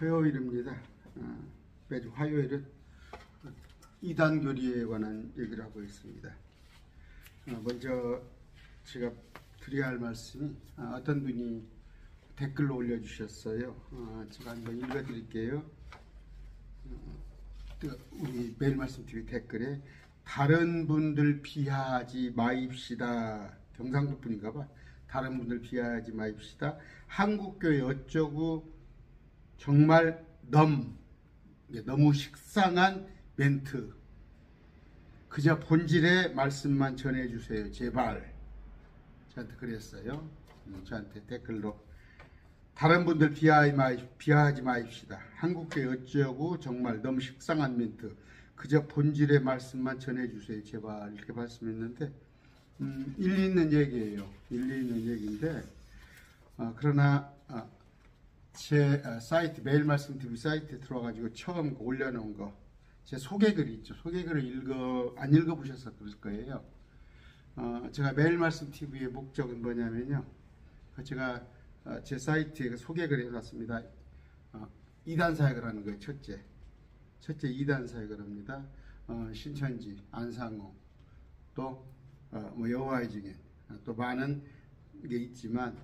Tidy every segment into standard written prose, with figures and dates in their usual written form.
화요일입니다. 매주 화요일은 이단 교리에 관한 얘기를 하고 있습니다. 먼저 제가 드려야 할 말씀이 어떤 분이 댓글로 올려주셨어요. 제가 한번 읽어드릴게요. 우리 매일 말씀 TV 댓글에 다른 분들 비하하지 마입시다. 경상도 분인가 봐. 다른 분들 비하하지 마입시다. 한국교회 어쩌고 정말 너무 식상한 멘트. 그저 본질의 말씀만 전해주세요. 제발. 저한테 그랬어요. 저한테 댓글로. 다른 분들 비하하지 마입시다. 한국교회 어쩌고 정말 너무 식상한 멘트. 그저 본질의 말씀만 전해주세요. 제발. 이렇게 말씀했는데 일리 있는 얘기예요. 일리 있는 얘기인데 그러나 제 사이트 매일 말씀 TV 사이트에 들어와가지고 처음 올려놓은 거 제 소개글이 있죠. 소개글을 안 읽어보셔서 그럴 거예요. 제가 매일 말씀 TV의 목적은 뭐냐면요. 제가 제 사이트에 소개글 해놨습니다. 2단 사역을 하는 거예요. 첫째 2단 사역을 합니다. 신천지, 안상호, 또 여호와의 증인, 또 많은 게 있지만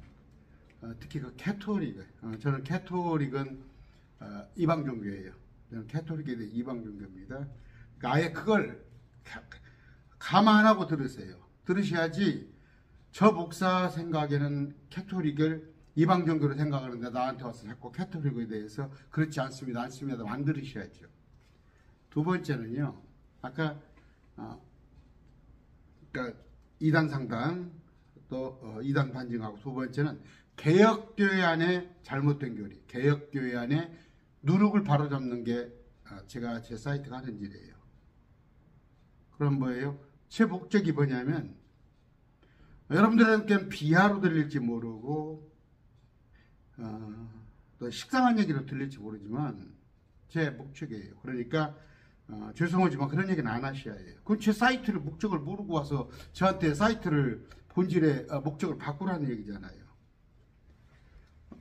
특히 그 캐토릭, 저는 캐토릭은 이방 종교예요. 저는 캐토릭에 대해 이방 종교입니다. 그러니까 아예 그걸 감안하고 들으세요. 들으셔야지. 저 목사 생각에는 캐토릭을 이방 종교로 생각하는데 나한테 와서 자꾸 캐토릭에 대해서 그렇지 않습니다. 안 들으셔야죠. 두 번째는요. 아까 그러니까 2단 상담 또 2단 반증하고, 두 번째는 개혁교회 안에 잘못된 교리, 개혁교회 안에 누룩을 바로잡는 게 제가 제 사이트가 하는 일이에요. 그럼 뭐예요? 제 목적이 뭐냐면 여러분들에게는 비하로 들릴지 모르고 또 식상한 얘기로 들릴지 모르지만 제 목적이에요. 그러니까 죄송하지만 그런 얘기는 안 하셔야 해요. 그건 제 사이트를 목적을 모르고 와서 저한테 사이트를 본질의 목적을 바꾸라는 얘기잖아요.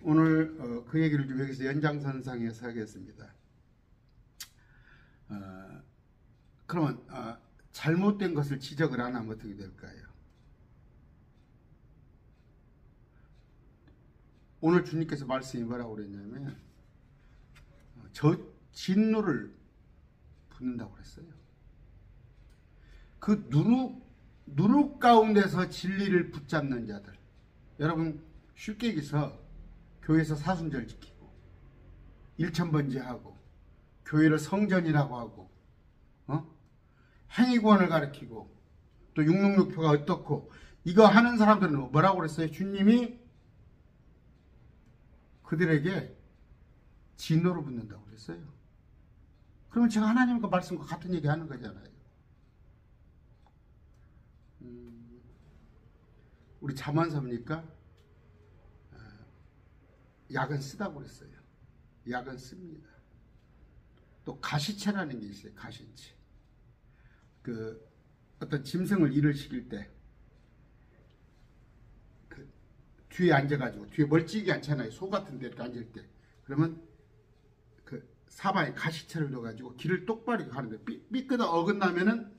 오늘 그 얘기를 좀 여기서 연장선상에서 하겠습니다. 그러면 잘못된 것을 지적을 안 하면 어떻게 될까요? 오늘 주님께서 말씀이 뭐라고 그랬냐면 저 진노를 붓는다고 그랬어요. 그 누룩 가운데서 진리를 붙잡는 자들. 여러분 쉽게 얘기해서 교회에서 사순절 지키고 일천번제하고 교회를 성전이라고 하고 행위구원을 가르치고 또 육육육표가 어떻고 이거 하는 사람들은 뭐라고 그랬어요? 주님이 그들에게 진노를 붓는다고 그랬어요. 그러면 제가 하나님과 말씀과 같은 얘기 하는 거잖아요. 우리 잠 안 삽니까? 약은 쓰다고 그랬어요. 약은 씁니다. 또 가시체라는 게 있어요. 가시체. 어떤 짐승을 일을 시킬 때 뒤에 앉아가지고, 뒤에 멀찍이 않잖아요. 소 같은 데 앉을 때. 그러면 사방에 가시체를 넣어가지고 길을 똑바로 가는데 삐끗 어긋나면은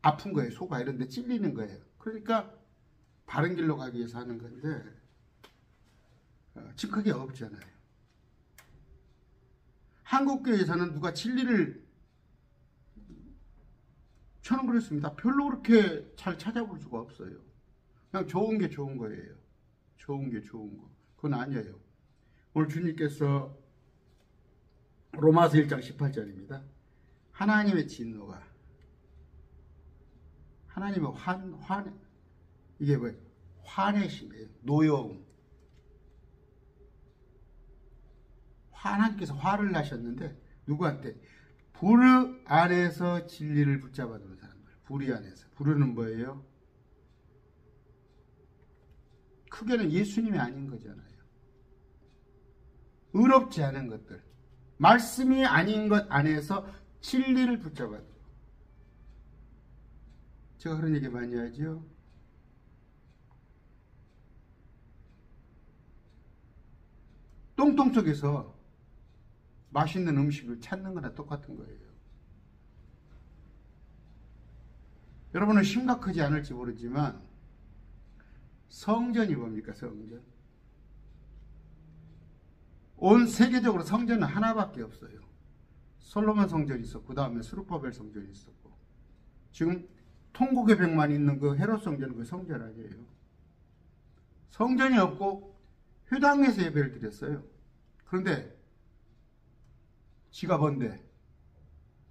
아픈 거예요. 소가 이런 데 찔리는 거예요. 그러니까 바른 길로 가기 위해서 하는 건데 지금 그게 없잖아요. 한국교회에서는 누가 진리를, 저는 그렇습니다. 별로 그렇게 잘 찾아볼 수가 없어요. 그냥 좋은 게 좋은 거예요. 좋은 게 좋은 거. 그건 아니에요. 오늘 주님께서 로마서 1장 18절입니다. 하나님의 진노가, 하나님의 이게 뭐예요? 화내심이에요. 노여움. 하나님께서 화를 나셨는데 누구한테? 불 안에서 진리를 붙잡아 두는 사람들. 불이 안에서. 불은 뭐예요? 크게는 예수님이 아닌 거잖아요. 의롭지 않은 것들. 말씀이 아닌 것 안에서 진리를 붙잡아 둬. 제가 그런 얘기 많이 하죠. 똥똥 속에서 맛있는 음식을 찾는 거나 똑같은 거예요. 여러분은 심각하지 않을지 모르지만 성전이 뭡니까? 성전. 온 세계적으로 성전은 하나밖에 없어요. 솔로몬 성전이 있었고 그 다음에 스룹바벨 성전이 있었고 지금 통곡의 벽만 있는 그 헤롯 성전은 그 성전 아니에요. 성전이 없고 회당에서 예배를 드렸어요. 그런데 지가 뭔데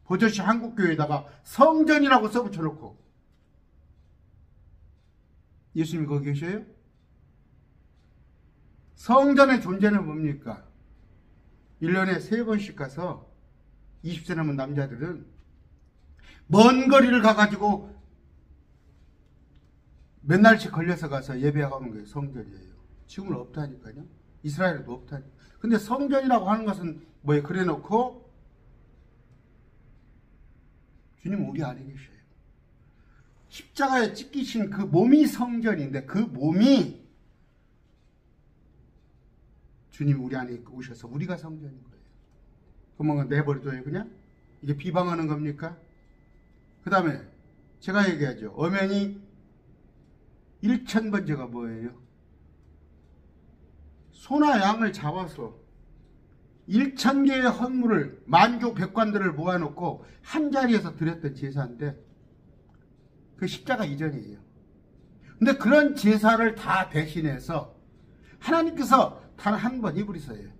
버젓이 한국교회에다가 성전이라고 써붙여놓고 예수님이 거기 계셔요? 성전의 존재는 뭡니까? 1년에 3번씩 가서 20세 넘은 남자들은 먼 거리를 가가지고 몇 날씩 걸려서 가서 예배하는 게 성전이에요. 지금은 없다니까요. 이스라엘에도 없다니까. 근데 성전이라고 하는 것은 뭐에 그래 놓고 주님 우리 안에 계셔요. 십자가에 찢기신 그 몸이 성전인데 그 몸이 주님 우리 안에 오셔서 우리가 성전인 거예요. 그러면 내버려둬요 그냥? 이게 비방하는 겁니까? 그 다음에 제가 얘기하죠. 엄연히 1000번째가 뭐예요? 소나 양을 잡아서 1000개의 헌물을 만주 백관들을 모아놓고 한 자리에서 드렸던 제사인데 그 십자가 이전이에요. 근데 그런 제사를 다 대신해서 하나님께서 단 한 번 이브리서에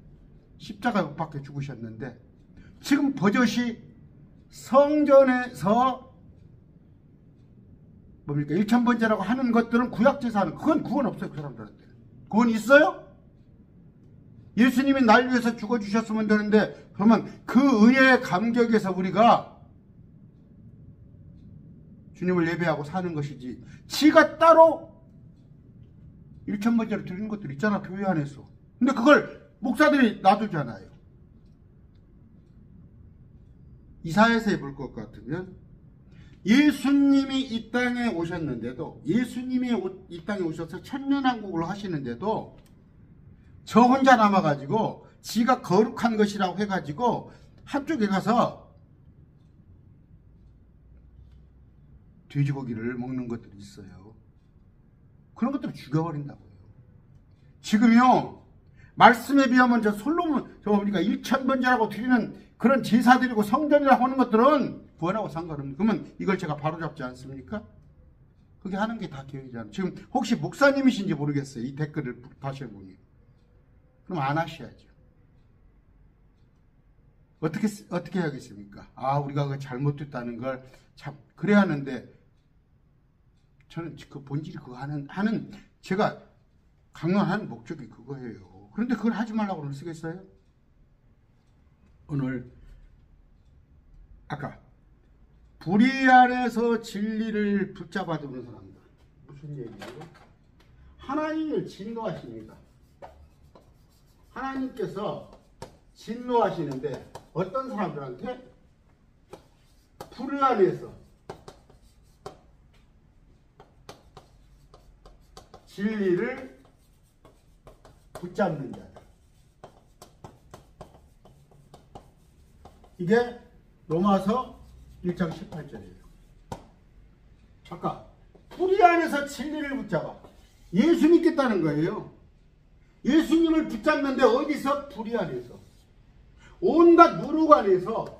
십자가 못 박혀 죽으셨는데 지금 버젓이 성전에서 뭡니까 1000번째라고 하는 것들은 구약제사는 그건 구원 없어요. 그 사람들한테 구원 있어요? 예수님이 날 위해서 죽어주셨으면 되는데 그러면 그 은혜의 감격에서 우리가 주님을 예배하고 사는 것이지 지가 따로 1000번째로 드리는 것들 있잖아 교회 안에서. 근데 그걸 목사들이 놔두잖아요. 이사야서에 볼 것 같으면 예수님이 이 땅에 오셨는데도 예수님이 이 땅에 오셔서 천년왕국을 하시는데도 저 혼자 남아가지고 지가 거룩한 것이라고 해가지고 한쪽에 가서 돼지고기를 먹는 것들이 있어요. 그런 것들을 죽여버린다고요. 지금요 말씀에 비하면 저 솔로몬 저 뭡니까 1000번째라고 드리는 그런 제사드리고 성전이라고 하는 것들은 구원하고 상관없는. 그러면 이걸 제가 바로잡지 않습니까? 그게 하는 게 다 계획이잖아요. 지금 혹시 목사님이신지 모르겠어요. 이 댓글을 다시 해보니. 그럼 안 하셔야죠. 어떻게 해야겠습니까? 아, 우리가 그 잘못됐다는 걸 참, 그래야 하는데, 저는 그 본질이 그거 하는, 제가 강론하는 목적이 그거예요. 그런데 그걸 하지 말라고 그러면 쓰겠어요? 오늘, 아까, 불의 안에서 진리를 붙잡아 두는 사람들. 무슨 얘기예요? 하나님을 진노하십니다. 하나님께서 진노하시는데 어떤 사람들한테? 불의 안에서 진리를 붙잡는 자들. 이게 로마서 1장 18절이에요. 아까 불의 안에서 진리를 붙잡아. 예수 믿겠다는 거예요. 예수님을 붙잡는데 어디서? 불의 안에서. 온갖 누룩 안에서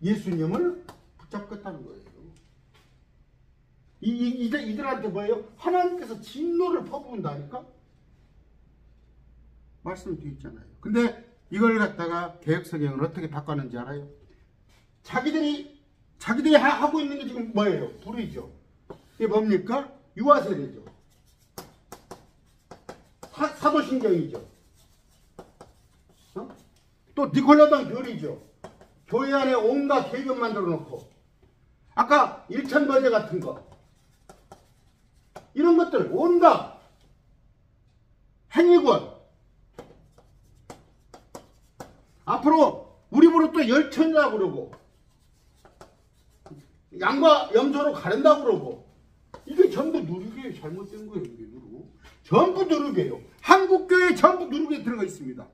예수님을 붙잡겠다는 거예요. 이들한테 뭐예요? 하나님께서 진노를 퍼부은다니까? 말씀이 있잖아요. 근데 이걸 갖다가 개혁성경은 어떻게 바꿨는지 알아요? 자기들이 하고 있는 게 지금 뭐예요? 불의죠. 이게 뭡니까? 유아세례죠. 사도신경이죠. 또 니콜라당 교리죠. 교회 안에 온갖 계급 만들어 놓고 아까 1000번째 같은 거 이런 것들 온갖 행위권 앞으로 우리 보러 또 열천이라고 그러고 양과 염소로 가른다고 그러고 이게 전부 누룩이에요. 잘못된 거예요. 이게 누룩. 전부 누룩이에요. 한국교회 전부 누룩에 들어가 있습니다.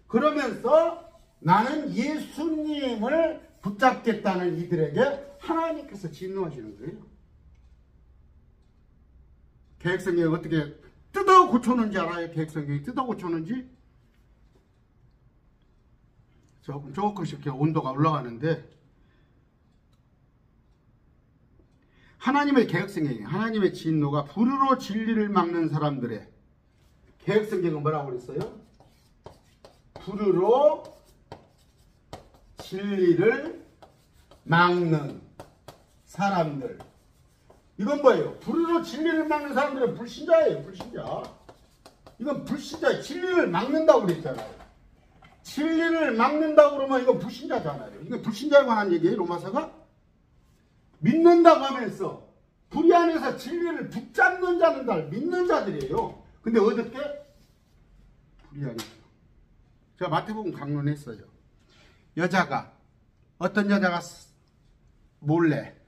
그러면서 나는 예수님을 붙잡겠다는 이들에게 하나님께서 진노하시는 거예요. 계획성경이 어떻게 뜯어 고쳐놓은지 알아요? 계획성경이 뜯어 고쳐놓은지? 조금씩 이렇게 온도가 올라가는데, 하나님의 계획성경이, 하나님의 진노가 불의로 진리를 막는 사람들의, 계획성경은 뭐라고 그랬어요? 불의로 진리를 막는 사람들. 이건 뭐예요? 불의로 진리를 막는 사람들은 불신자예요. 불신자. 이건 불신자예요. 진리를 막는다고 그랬잖아요. 진리를 막는다고 그러면 이건 불신자잖아요. 이거 불신자에 관한 얘기예요. 로마서가. 믿는다고 하면서 불의 안에서 진리를 붙잡는 자는 다 믿는 자들이에요. 근데 어떻게? 불의 안에서. 제가 마태복음 강론했어요. 어떤 여자가 몰래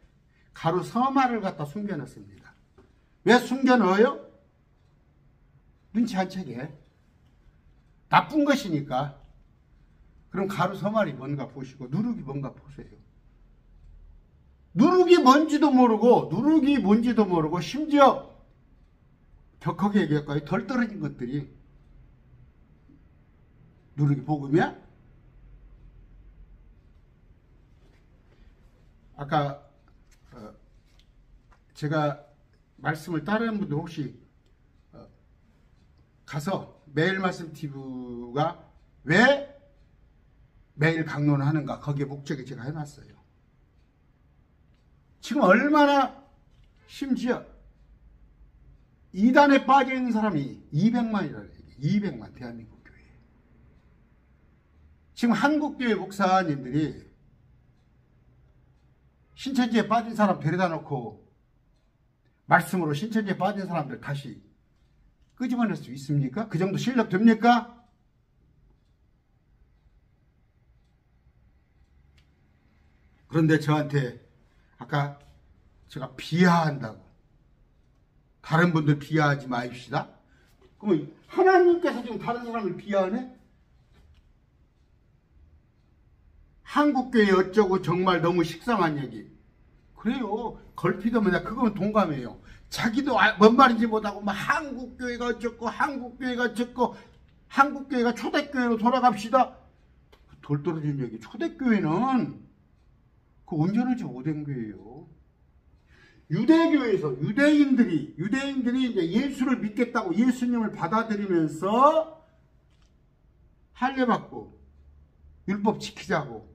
가루 서마를 갖다 숨겨놨습니다. 왜 숨겨넣어요? 눈치 안 채게. 나쁜 것이니까. 그럼 가루 서말이 뭔가 보시고 누룩이 뭔가 보세요. 누룩이 뭔지도 모르고 심지어 격하게 얘기할까요? 덜 떨어진 것들이 누룩이 복음이야? 아까 제가 말씀을 따르는 분들 혹시 가서 매일 말씀 TV가 왜 매일 강론을 하는가, 거기에 목적에 제가 해놨어요. 지금 얼마나, 심지어 이단에 빠져 있는 사람이 200만이라는 얘기. 200만 대한민국 교회. 지금 한국교회 목사님들이 신천지에 빠진 사람 데려다 놓고 말씀으로 신천지에 빠진 사람들 다시 끄집어낼 수 있습니까? 그 정도 실력 됩니까? 그런데 저한테 아까 제가 비하한다고, 다른 분들 비하하지 마십시다. 그러면 하나님께서 지금 다른 사람을 비하하네? 한국교회 어쩌고 정말 너무 식상한 얘기. 그래요. 걸핏하면 그건 동감해요. 자기도 뭔 말인지 못하고 막 한국교회가 어쩌고 한국교회가 초대교회로 돌아갑시다. 돌 떨어진 얘기. 초대교회는 그 온전하지 못한 교회예요. 유대교회에서 유대인들이 이제 예수를 믿겠다고 예수님을 받아들이면서 할례받고 율법 지키자고.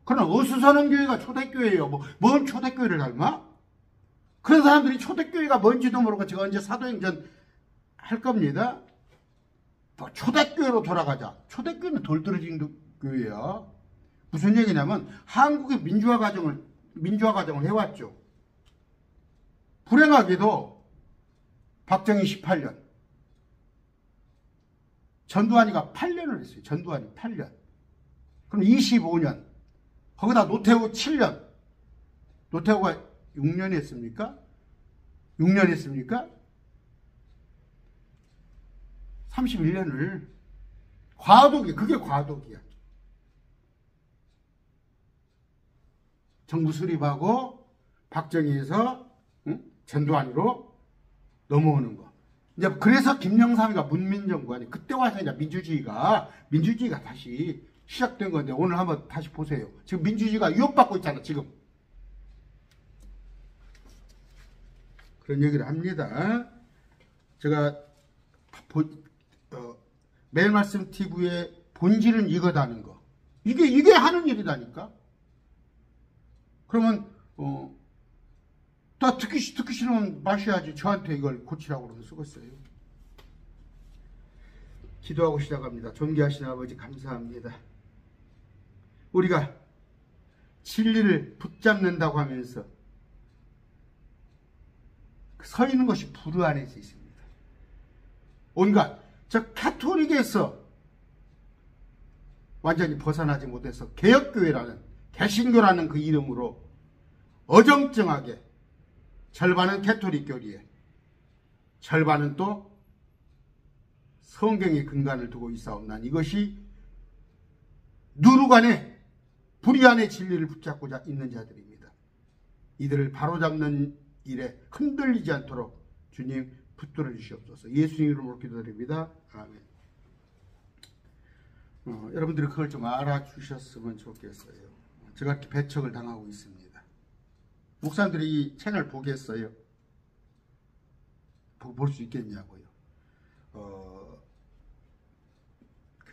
그럼 어수선한 교회가 초대교회예요. 뭔 초대교회를 닮아? 그런 사람들이 초대교회가 뭔지도 모르고 제가 언제 사도행전 할 겁니다. 초대교회로 돌아가자. 초대교회는 돌 떨어진 교회야. 무슨 얘기냐면 한국의 민주화 과정을 해왔죠. 불행하게도 박정희 18년, 전두환이가 8년을 했어요. 전두환이 8년. 그럼 25년. 거기다 노태우 7년. 노태우가 6년 했습니까? 6년 했습니까? 31년을. 그게 과도기야. 정부 수립하고 박정희에서 전두환으로 넘어오는 거. 이제 그래서 김영삼이가 문민정부가 그때 와서 이제 민주주의가 다시 시작된 건데, 오늘 한번 다시 보세요. 지금 민주주의가 위협받고 있잖아, 지금. 그런 얘기를 합니다. 제가 매일 말씀 TV의 본질은 이거다는 거. 이게 하는 일이다니까. 그러면 다 듣기 싫으면 마셔야지. 저한테 이걸 고치라고 그러면 쓰겠어요. 기도하고 시작합니다. 존귀하신 아버지 감사합니다. 우리가 진리를 붙잡는다고 하면서 서 있는 것이 불의 안에서 있습니다. 온갖 저 가톨릭에서 완전히 벗어나지 못해서 개혁교회라는, 개신교라는 그 이름으로 어정쩡하게 절반은 가톨릭 교리에, 절반은 또 성경의 근간을 두고 있사옵나니 이것이 누르간에 불의안의 진리를 붙잡고자 있는 자들입니다. 이들을 바로잡는 일에 흔들리지 않도록 주님 붙들어 주시옵소서. 예수님 이름으로 기도드립니다. 아멘. 여러분들이 그걸 좀 알아주셨으면 좋겠어요. 제가 이렇게 배척을 당하고 있습니다. 목사님들이 이 채널 보겠어요? 볼 수 있겠냐고요.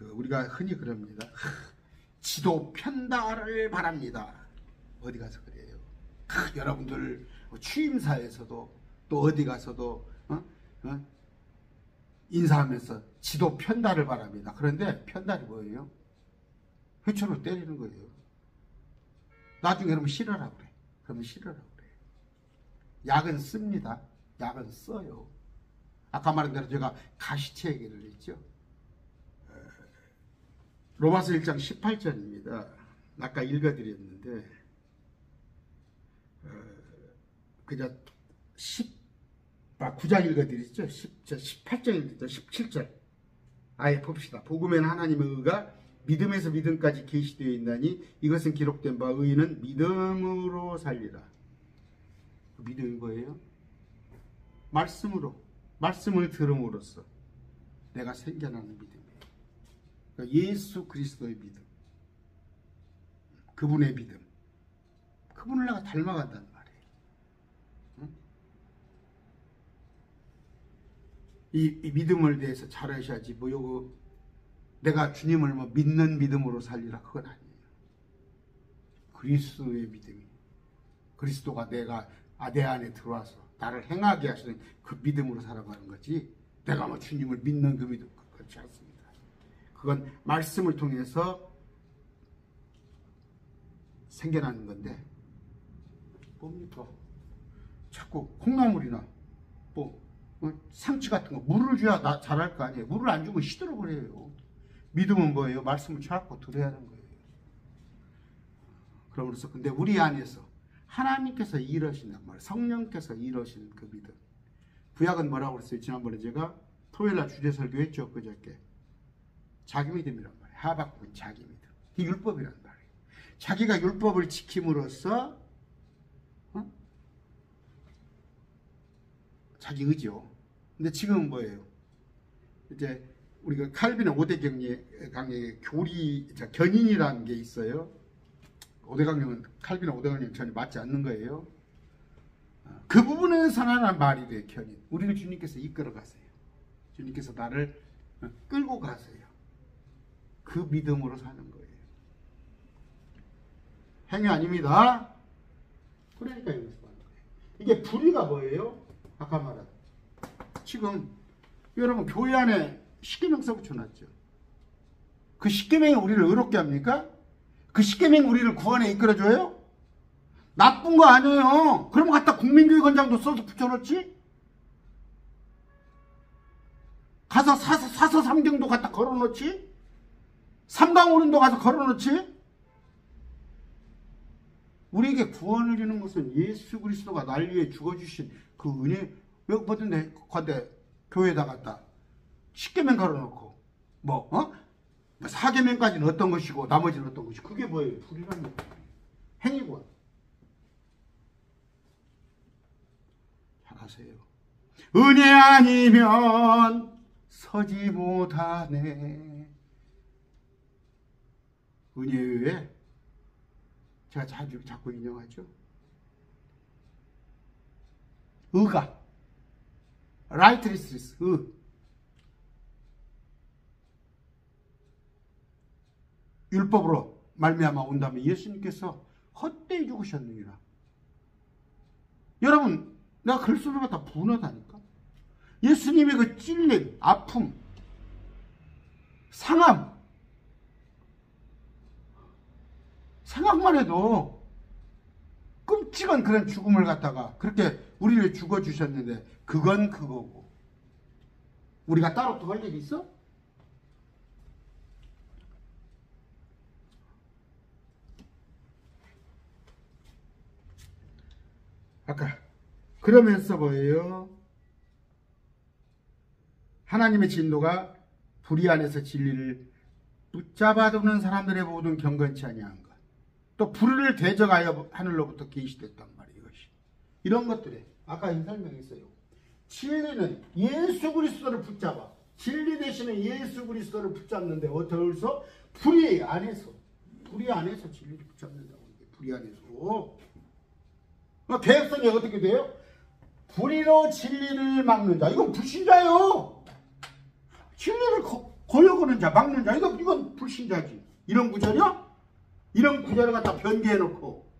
우리가 흔히 그럽니다. 지도 편달을 바랍니다. 어디 가서 그래요. 여러분들 취임사에서도 또 어디 가서도 인사하면서 지도 편달을 바랍니다. 그런데 편달이 뭐예요? 회초로 때리는 거예요. 나중에 그러면 싫어라 그래. 그러면 싫어라 그래. 약은 씁니다. 약은 써요. 아까 말한 대로 제가 가시체 얘기를 했죠. 로마서 1장 18절입니다. 아까 읽어드렸는데 그냥 9장 읽어드렸죠. 18장 읽었죠. 17절 아예 봅시다. 복음에는 하나님의 의가 믿음에서 믿음까지 계시되어 있나니 이것은 기록된 바 의인은 믿음으로 살리라. 믿음이 뭐예요? 말씀을 들음으로써 내가 생겨나는 믿음이에요. 그러니까 예수 그리스도의 믿음, 그분의 믿음, 그분을 내가 닮아간다는 말이에요. 응? 이 믿음을 대해서 잘 하셔야지. 요거 내가 주님을 믿는 믿음으로 살리라, 그건 아니에요. 그리스도의 믿음이, 그리스도가 내 안에 들어와서 나를 행하게 하시는 그 믿음으로 살아가는 거지, 내가 주님을 믿는 그 믿음, 그렇지 않습니다. 그건 말씀을 통해서 생겨나는 건데, 뭡니까? 자꾸 콩나물이나 상추 같은 거 물을 줘야 자랄 거 아니에요. 물을 안 주면 시들어버려요. 믿음은 뭐예요? 말씀을 자꾸 들어야 하는 거예요. 그러므로서 근데 우리 안에서 하나님께서 일하신단 말이에요. 성령께서 일하시는 그 믿음. 구약은 뭐라고 그랬어요? 지난번에 제가 토요일날 주제 설교했죠. 그저께. 자기 믿음이란 말이에요. 하박국은 자기 믿음. 이 율법이란 말이에요. 자기가 율법을 지킴으로써 자기 의지요. 근데 지금은 뭐예요? 이제 우리가 칼빈의 5대 강령의 견인이라는 게 있어요. 5대 강령은 칼빈의 5대 강령 전혀 맞지 않는 거예요. 그 부분은 선한 말이 돼요. 견인. 우리를 주님께서 이끌어 가세요. 주님께서 나를 끌고 가세요. 그 믿음으로 사는 거예요. 행위 아닙니다. 그러니까 연습하는 거예요. 이게 불의가 뭐예요? 아까 말한 지금 여러분 교회 안에 십계명 써붙여놨죠. 그 십계명이 우리를 의롭게 합니까? 그 십계명이 우리를 구원에 이끌어줘요? 나쁜 거 아니에요. 그러면 갖다 국민교육원장도 써서 붙여놓지? 가서 사서 삼경도 갖다 걸어놓지? 삼강오륜도 가서 걸어놓지? 우리에게 구원을 주는 것은 예수 그리스도가 날 위해 죽어주신 그 은혜. 왜 뭐든지 교회에다 갖다 십계명 걸어놓고 사계명까지는 어떤 것이고 나머지는 어떤 것이고, 그게 뭐예요? 불이라는 거예요. 행위고. 잘하세요. 은혜 아니면 서지 못하네. 은혜 외에 제가 자꾸 인용하죠. 의가 라이트리스리스 율법으로 말미암아 온다면 예수님께서 헛되이 죽으셨느니라. 여러분, 내가 글 쓰는 거 다 분하다니까. 예수님의 그 찔림, 아픔, 상함, 생각만 해도 끔찍한 그런 죽음을 갖다가 그렇게 우리를 죽어주셨는데, 그건 그거고 우리가 따로 더 할 일이 있어? 아까 그러면서 뭐예요? 하나님의 진노가 불의 안에서 진리를 붙잡아두는 사람들의 모든 경건치 아니한 것. 또 불을 대적하여 하늘로부터 계시됐단 말이에요. 이것이. 이런 것들에 아까 설명했어요. 진리는 예수 그리스도를 붙잡아. 진리 대신에 예수 그리스도를 붙잡는데 어디서? 불의 안에서. 불의 안에서 진리를 붙잡는다고. 불의 안에서. 개혁성이 어떻게 돼요? 불의로 진리를 막는 자. 이건 불신자예요. 진리를 거역하는 자, 막는 자. 이건 불신자지. 이런 구절이요? 이런 구절을 갖다 변개해놓고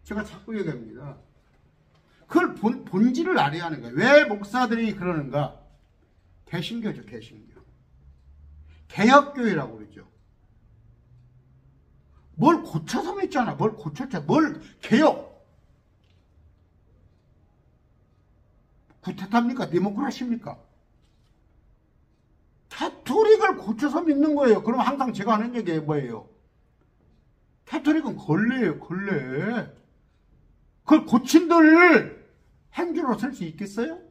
제가 자꾸 얘기합니다. 그걸 본질을 알아야 하는 거예요. 왜 목사들이 그러는가? 개신교죠, 개신교. 개혁교회라고 그러죠. 뭘 고쳐서 믿잖아. 뭘 고쳤잖아. 뭘 개혁. 구태타입니까? 데모크라시입니까? 캐토릭을 고쳐서 믿는 거예요. 그럼 항상 제가 하는 얘기 뭐예요? 캐토릭은 걸레예요, 걸레. 그걸 고친들 행주로 쓸 수 있겠어요?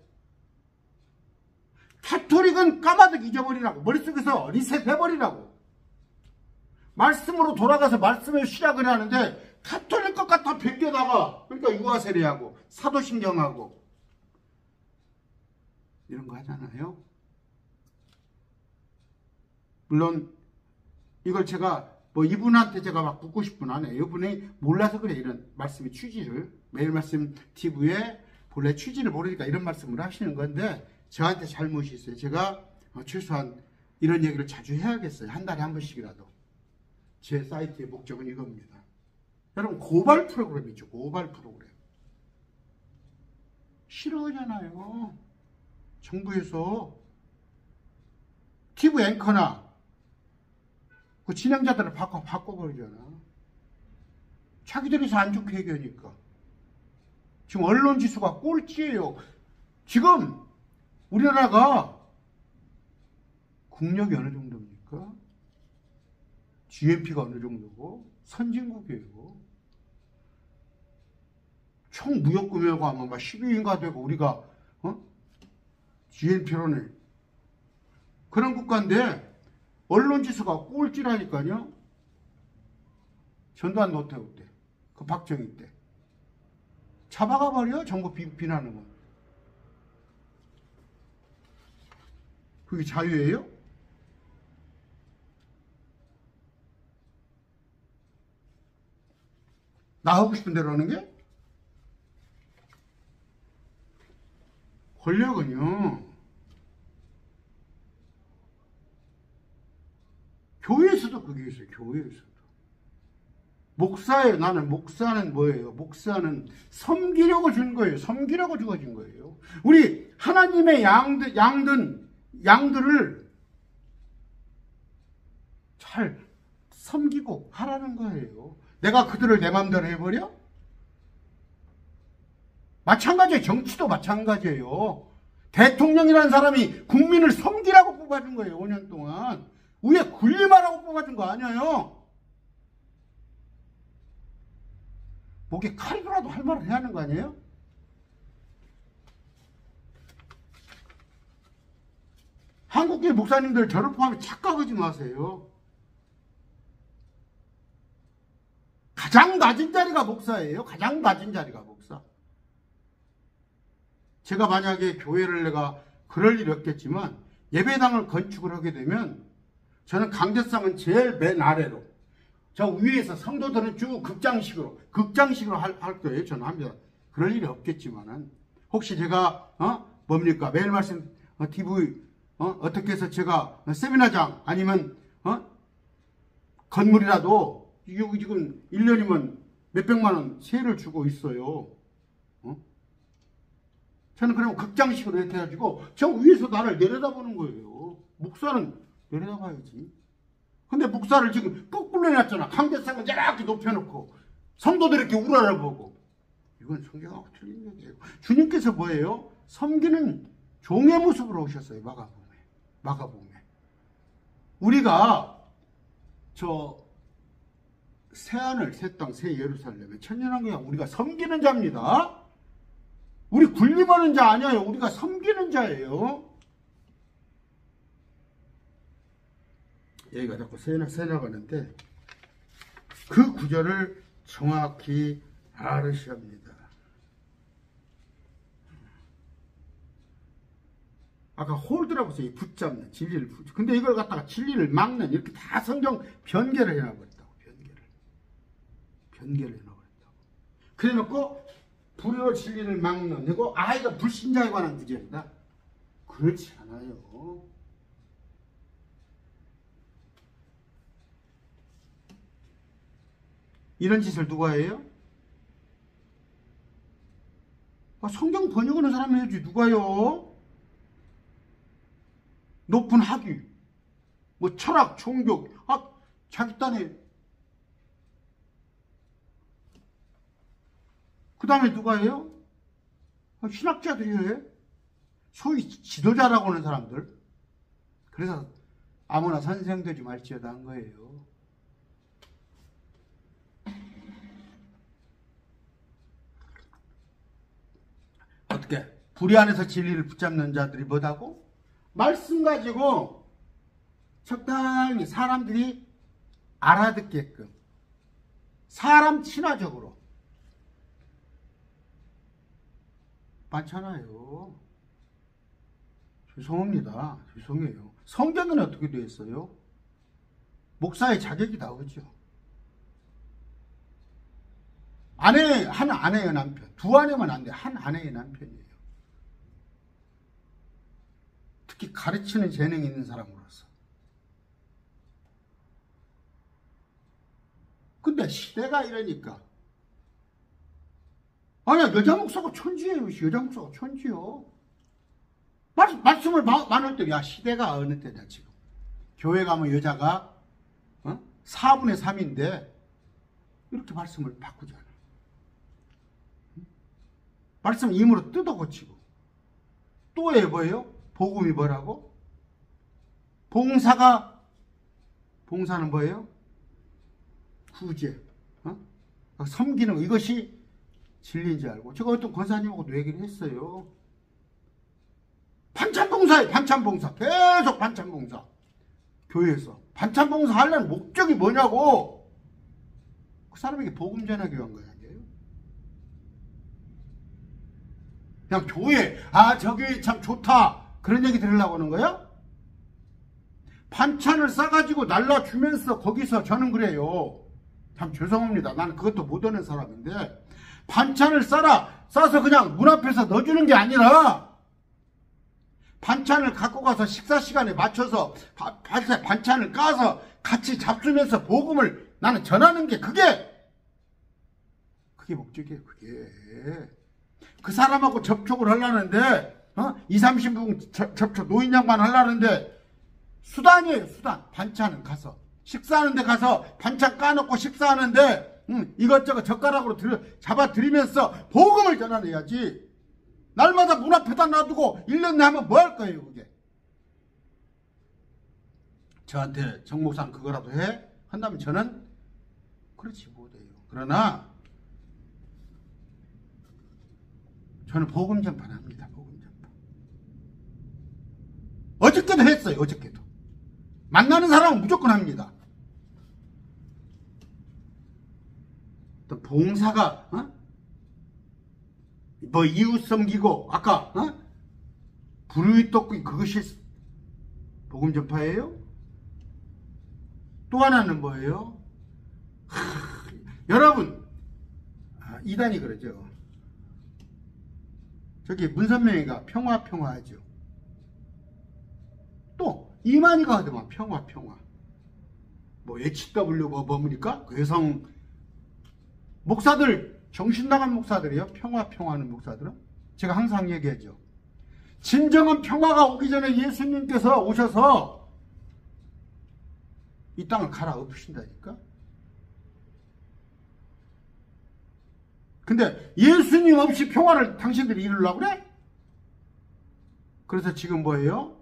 캐토릭은 까마득 잊어버리라고. 머릿속에서 리셋해버리라고. 말씀으로 돌아가서 말씀을 시작을 하는데 캐토릭 것 같아 베껴다가 그러니까 유아세례하고 사도신경하고 이런 거 하잖아요. 물론 이걸 제가 뭐 이분한테 제가 막 묻고 싶은 안 해요. 이분이 몰라서 그래. 이런 말씀의 취지를 매일 말씀 TV에 본래 취지를 모르니까 이런 말씀을 하시는 건데 저한테 잘못이 있어요. 제가 최소한 이런 얘기를 자주 해야겠어요. 한 달에 한 번씩이라도. 제 사이트의 목적은 이겁니다. 여러분 고발 프로그램이죠. 고발 프로그램. 싫어하잖아요. 정부에서 TV 앵커나 그 진행자들을 바꿔버리잖아. 자기들이 안 좋게 얘기하니까. 지금 언론 지수가 꼴찌예요. 지금 우리나라가 국력이 어느 정도입니까? GNP가 어느 정도고 선진국이에요. 총 무역구매가 아마 12위인가 되고 우리가 GNP로는 그런 국가인데 언론 지수가 꼴찌라니까요. 전두환 노태우 때, 그 박정희 때 잡아가 버려. 정부 비난하는 건. 그게 자유예요? 나 하고 싶은 대로 하는 게? 권력은요, 교회에서도 그게 있어요. 교회에서도. 목사예요. 나는 목사는 뭐예요? 목사는 섬기려고 준 거예요. 섬기려고 주어진 거예요. 우리 하나님의 양들을 잘 섬기고 하라는 거예요. 내가 그들을 내 마음대로 해버려? 마찬가지예요. 정치도 마찬가지예요. 대통령이라는 사람이 국민을 섬기라고 뽑아준 거예요. 5년 동안. 위에 군림하라고 뽑아준 거 아니에요. 목에 칼이라도 할 말을 해야 하는 거 아니에요? 한국계 목사님들 저를 포함해 착각하지 마세요. 가장 낮은 자리가 목사예요. 가장 낮은 자리가 목사. 제가 만약에 교회를 내가 그럴 일이 없겠지만 예배당을 건축을 하게 되면 저는 강대상은 제일 맨 아래로, 저 위에서 성도들은 쭉 극장식으로 할 거예요. 저는 합니다. 그럴 일이 없겠지만은 혹시 제가 뭡니까 매일 말씀 TV 어떻게 해서 제가 세미나장 아니면 건물이라도 지금 1년이면 몇백만 원 세를 주고 있어요. 저는 그러면 극장식으로 이렇게 해가지고 저 위에서 나를 내려다보는 거예요. 목사는 내려다봐야지. 근데 목사를 지금 거꾸로 해놨잖아. 강대상을 이렇게 높여놓고 성도들 이렇게 우러러보고. 이건 성경하고 틀린 얘기예요. 주님께서 뭐예요? 섬기는 종의 모습으로 오셨어요. 마가복음에. 우리가 저 새하늘, 새 땅, 새 예루살렘에 천년왕국에 우리가 섬기는 자입니다. 우리 군림하는 자 아니에요. 우리가 섬기는 자예요. 여기가 자꾸 새나가는데 그 구절을 정확히 알으셔야 합니다. 아까 홀드라고 해서 붙잡는 진리를 근데 이걸 갖다가 진리를 막는 이렇게 다 성경 변개를 해놔버렸다고. 변개를 해놔버렸다고. 그래놓고 불의로 진리를 막는 이거 이거 불신자에 관한 구절이다. 그렇지 않아요. 이런 짓을 누가 해요? 성경 번역하는 사람이 해야지. 누가요? 높은 학위, 뭐 철학, 종교, 자기 딴에. 그 다음에 누가 해요? 신학자들이 해. 소위 지도자라고 하는 사람들. 그래서 아무나 선생 되지 말지어다 한 거예요. 어떻게? 불의 안에서 진리를 붙잡는 자들이 뭐다고? 말씀 가지고 적당히 사람들이 알아듣게끔 사람 친화적으로 많잖아요. 죄송합니다. 죄송해요. 성경은 어떻게 되어 있어요? 목사의 자격이 나오죠. 한 아내의 남편, 두 아내면 안 돼. 한 아내의 남편이에요. 특히 가르치는 재능이 있는 사람으로서. 근데 시대가 이러니까. 아니야, 여자 목사가 천지예요. 여자 목사가 천지요. 말씀을 많을 때, 시대가 어느 때냐, 지금. 교회 가면 여자가 4분의 3인데, 이렇게 말씀을 바꾸잖아. 말씀 임으로 뜯어 고치고. 또 뭐예요? 복음이 뭐라고? 봉사는 뭐예요? 구제. 섬기는 거. 이것이 진리인지 알고. 제가 어떤 권사님하고도 얘기를 했어요. 반찬봉사예요. 반찬봉사. 계속 반찬봉사. 교회에서. 반찬봉사 하려는 목적이 뭐냐고. 그 사람에게 복음 전하기 위한 거야. 그냥 교회, 저기 참 좋다. 그런 얘기 들으려고 하는 거야? 반찬을 싸가지고 날라주면서 거기서 저는 그래요. 참 죄송합니다. 나는 그것도 못 하는 사람인데 반찬을 싸서 그냥 문 앞에서 넣어주는 게 아니라 반찬을 갖고 가서 식사 시간에 맞춰서 반찬을 까서 같이 잡수면서 복음을 나는 전하는 게 그게 목적이에요. 그게. 그 사람하고 접촉을 하려는데 2, 30분 접촉 노인 양반 하려는데 수단이에요. 수단. 반찬은 가서 식사하는 데 가서 반찬 까놓고 식사하는데 이것저것 젓가락으로 잡아드리면서 복음을 전하야지. 날마다 문 앞에다 놔두고 1년 내에 하면 뭐 할 거예요 그게. 저한테 정 목사는 그거라도 해? 한다면 저는 그렇지 못해요. 그러나 저는 복음 전파합니다. 복음 전파. 어저께도 했어요. 어저께도. 만나는 사람은 무조건 합니다. 또 봉사가 뭐 이웃 섬기고 아까 불의 떡국 그것이 복음 전파예요? 또 하나는 뭐예요? 여러분 이단이 그러죠. 저기 문선명이가 평화 하죠. 또 이만희가 하더만 평화. 뭐 HW 뭡니까? 여성 목사들 정신 나간 목사들이요. 평화하는 목사들은 제가 항상 얘기하죠. 진정한 평화가 오기 전에 예수님께서 오셔서 이 땅을 갈아엎으신다니까. 근데 예수님 없이 평화를 당신들이 이루려고 그래? 그래서 지금 뭐예요?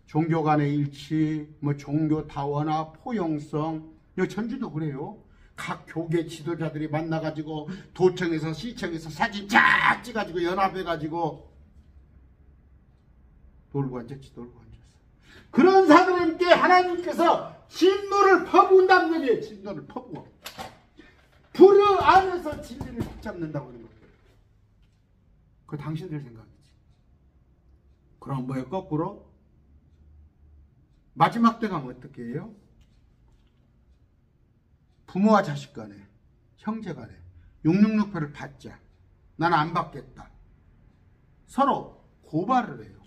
종교 간의 일치, 뭐 종교 다원화, 포용성, 여기 전주도 그래요. 각 교계 지도자들이 만나가지고 도청에서 시청에서 사진 쫙 찍어가지고 연합해가지고 놀고 앉았지. 놀고 앉았어. 그런 사람들께 하나님께서 진노를 퍼부은다는 얘기예요. 진노를 퍼부어. 불 안에서 진리를 붙잡는다고 하는 거예요. 그거 당신들 생각이지. 그럼 뭐예요? 거꾸로 마지막 때 가면 어떻게 해요? 부모와 자식 간에, 형제 간에 666표를 받자. 나는 안 받겠다. 서로 고발을 해요.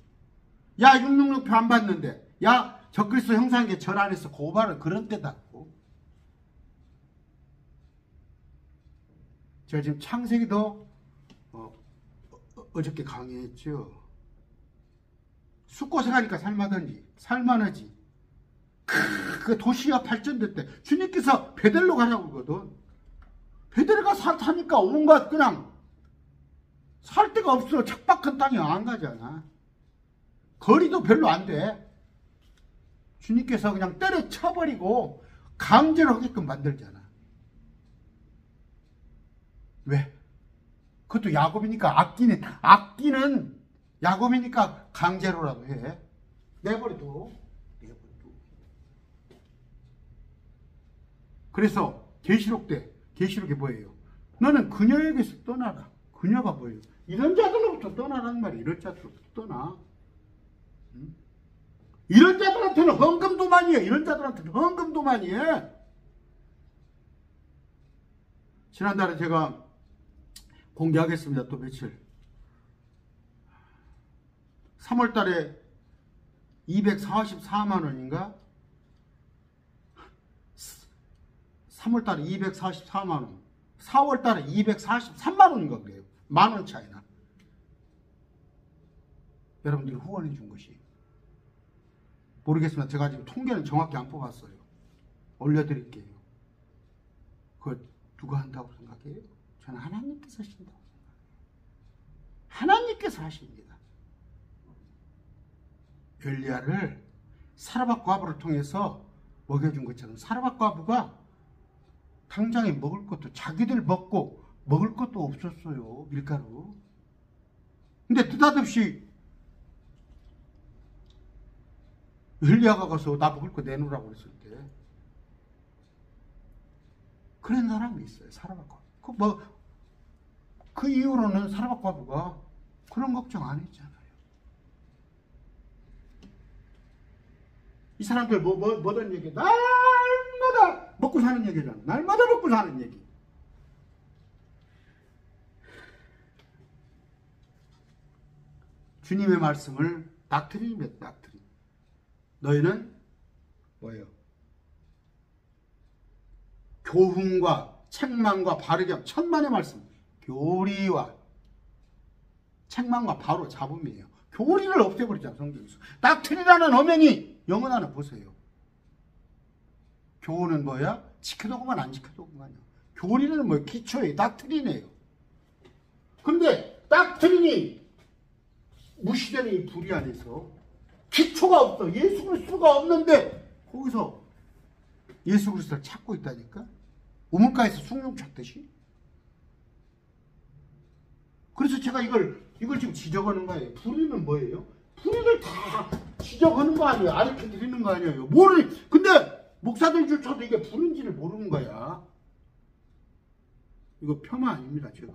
야, 666표 안 받는데. 야, 적그리스도 형상에게 절 안 해서 고발을 그런 때 닫고. 제가 지금 창세기도 어저께 강의했죠. 숫곳에 가니까 살만하지. 그 도시가 발전될 때 주님께서 베델로 가라고 그러거든. 베델가 사니까 온갖 그냥 살 데가 없어. 척박한 땅에 안 가잖아. 거리도 별로 안 돼. 주님께서 그냥 때려쳐버리고 강제로 하게끔 만들잖아. 왜? 그것도 야곱이니까 아끼는 야곱이니까 강제로라도 해. 내버려둬. 그래서 계시록에 뭐예요? 너는 그녀에게서 떠나라. 그녀가 뭐예요? 이런 자들로부터 떠나라는 말이에요. 이런 자들로부터 떠나. 이런 자들한테는 헌금도만이에요. 이런 자들한테는 헌금도만이에요. 지난달에 제가 공개하겠습니다. 또 며칠. 3월달에 244만 원인가? 3월달에 244만 원. 4월달에 243만 원인가 그래요. 만원 차이나. 여러분들이 후원해 준 것이. 모르겠습니다. 제가 지금 통계는 정확히 안 뽑았어요. 올려드릴게요. 그걸 누가 한다고 생각해요? 저는 하나님께서 하신다고 생각해요. 하나님께서 하십니다. 엘리야를 사르밧 과부를 통해서 먹여준 것처럼 사르밧 과부가 당장에 먹을 것도 자기들 먹을 것도 없었어요. 밀가루. 근데 느닷없이 엘리야가 가서 나 먹을 거 내놓으라고 했을 때 그런 사람이 있어요. 사르밧 과부. 그 이후로는 사르밧 과부가 그런 걱정 안 했잖아요. 이 사람들 뭐든 얘기 날마다 먹고 사는 얘기잖아. 날마다 먹고 사는 얘기. 주님의 말씀을 닥트린이며 닥트린. 너희는 뭐예요? 교훈과 책망과 바르게 천만의 말씀. 교리와 책망과 바로 잡음이에요. 교리를 없애버리잖아. 성경에서. 닥트린이라는 어명이 영어 하나 보세요. 교훈은 뭐야? 지켜도 그만 안 지켜도 그만이야. 교리는 뭐야? 기초예요. 닥트린이에요. 그런데 닥트린이 무시되는 이 불의 안에서 기초가 없어. 예수 그리스도가 없는데 거기서 예수 그리스도를 찾고 있다니까? 우물가에서 숭늉 찾듯이. 그래서 제가 이걸 지금 지적하는 거예요. 불의는 뭐예요? 불의를 다 지적하는 거 아니에요. 가르쳐 드리는 거 아니에요. 근데 목사들조차도 이게 불인지를 모르는 거야. 이거 폄하 아닙니다, 제가.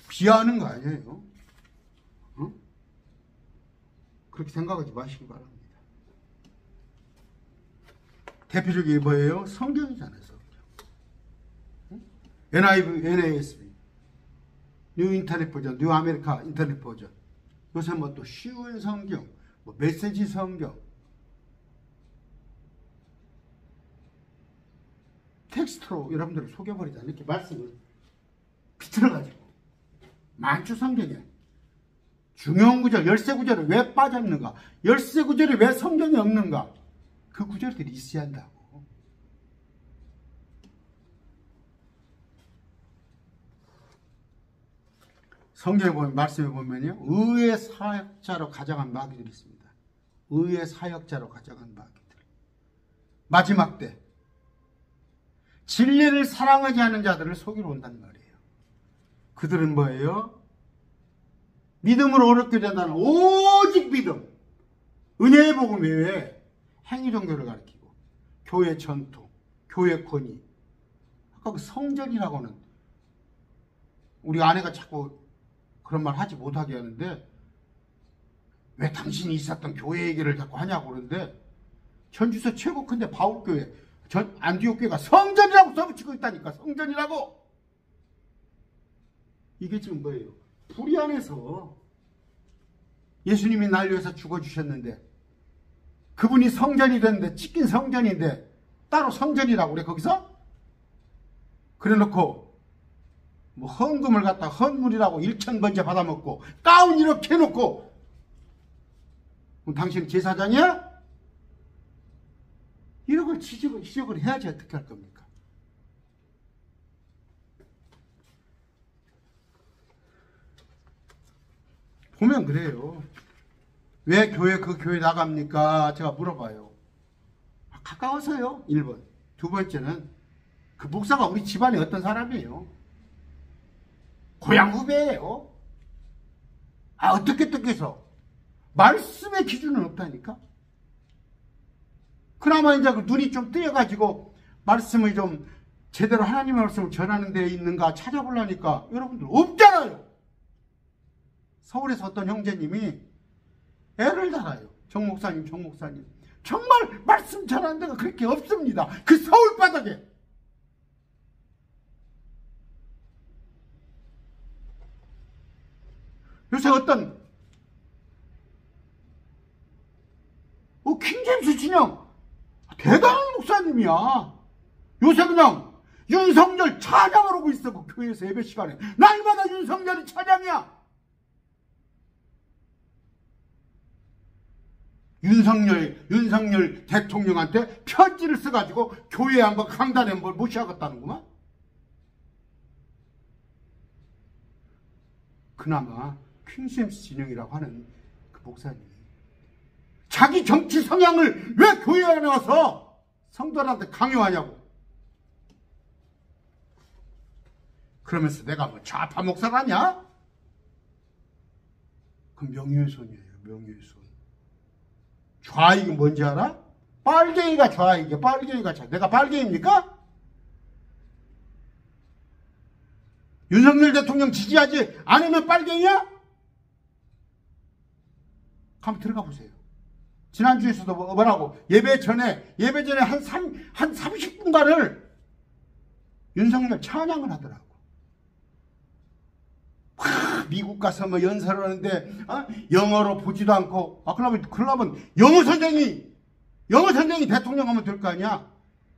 비하하는 거 아니에요. 그렇게 생각하지 마시기 바랍니다. 대표적인 게 뭐예요? 성경이잖아요, 성경. NASB, 뉴 인터넷 버전, 뉴 아메리카 인터넷 버전. 요새 뭐 또 쉬운 성경, 뭐 메시지 성경. 텍스트로 여러분들을 속여버리자. 이렇게 말씀을 비틀어가지고. 많죠, 성경에. 중요한 구절, 열쇠 구절이 왜 빠졌는가? 열쇠 구절이 왜 성경에 없는가? 그 구절들이 있어야 한다고. 성경에 보면, 말씀에 보면요. 의의 사역자로 가져간 마귀들이 있습니다. 의의 사역자로 가져간 마귀들. 마지막 때 진리를 사랑하지 않는 자들을 속이러 온단 말이에요. 그들은 뭐예요? 믿음으로 어렵게 된다는 오직 믿음, 은혜의 복음 외에 행위 종교를 가리키고 교회 전통, 교회 권위. 아까 그 성전이라고는 우리 아내가 자꾸 그런 말 하지 못하게 하는데 왜 당신이 있었던 교회 얘기를 자꾸 하냐고 그러는데 전주서 최고 큰데 바울교회, 안디옥 교회가 성전이라고 써붙이고 있다니까. 성전이라고. 이게 지금 뭐예요? 불의 안에서 예수님이 날 위해서 죽어주셨는데 그분이 성전이 됐는데 찢긴 성전인데 따로 성전이라고 그래 거기서? 그래놓고 뭐 헌금을 갖다 헌물이라고 일천번째 받아먹고 가운 이렇게 해놓고 그럼 당신은 제사장이야? 이런 걸 지적을 해야지 어떻게 할 겁니까? 보면 그래요. 왜 그 교회 나갑니까? 제가 물어봐요. 가까워서요. 1번. 두 번째는 그 목사가 우리 집안에 어떤 사람이에요? 고향 후배예요. 어떻게 해서 말씀의 기준은 없다니까? 그나마 이제 그 눈이 좀 뜨여가지고 말씀을 좀 제대로 하나님의 말씀을 전하는 데 있는가 찾아보려니까 여러분들 없잖아요. 서울에서 어떤 형제님이 애를 달아요. 정 목사님. 정말 말씀 전하는 데가 그렇게 없습니다. 그 서울 바닥에. 요새 어떤 킹제임스 진영 대단한 목사님이야. 요새 그냥 윤석열 찬양을 하고 있어. 그 교회에서 예배 시간에 날마다 윤석열이 찬양이야. 윤석열 대통령한테 편지를 써가지고 교회에 한번 강단에 한번 모셔야겠다는구만. 그나마 킹제임스 진영이라고 하는 그 목사님이 자기 정치 성향을 왜 교회에 나와서 성도들한테 강요하냐고. 그러면서 내가 뭐 좌파 목사라냐? 그 명예훼손이에요. 명예훼손. 좌익이 뭔지 알아? 빨갱이가 좌익이야. 빨갱이가 좌익. 내가 빨갱이입니까? 윤석열 대통령 지지하지 않으면 빨갱이야? 한번 들어가 보세요. 지난주에서도 뭐라고 예배 전에 한 30분간을 윤석열 찬양을 하더라고. 미국 가서 뭐 연설을 하는데 영어로 보지도 않고 그러면 영어 선생이 대통령 하면 될 거 아니야.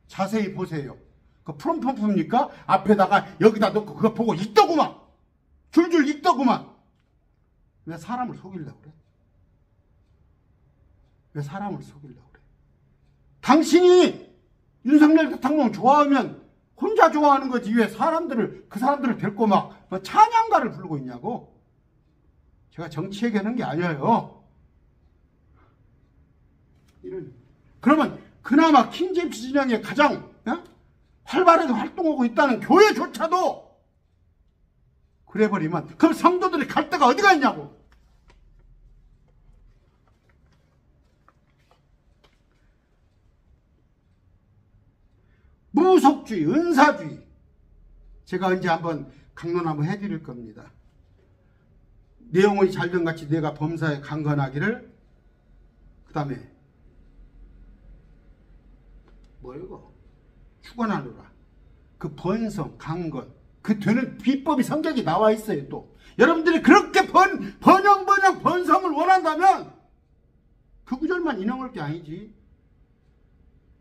자세히 보세요. 그 프롬프입니까? 앞에다가 여기다 놓고 그거 보고 읽더구만. 줄줄 읽더구만. 왜 사람을 속이려고 그래? 왜 사람을 속이려고 그래? 당신이 윤석열 대통령 좋아하면 혼자 좋아하는 거지 왜 그 사람들을 데리고 막 찬양가를 부르고 있냐고. 제가 정치 얘기하는 게 아니에요. 그러면 그나마 킹제임스 진영에 가장 활발하게 활동하고 있다는 교회조차도 그래버리면 그럼 성도들이 갈 데가 어디가 있냐고. 무속주의, 은사주의. 제가 언제 한번 강론 한번 해드릴 겁니다. 내 영혼이 잘된 같이 내가 범사에 강건하기를. 그 다음에 뭐예요 이거? 축원하노라. 그 번성, 강건. 그 되는 비법이 성경에 나와 있어요. 또 여러분들이 그렇게 번영 번성을 원한다면 그 구절만 인용할 게 아니지.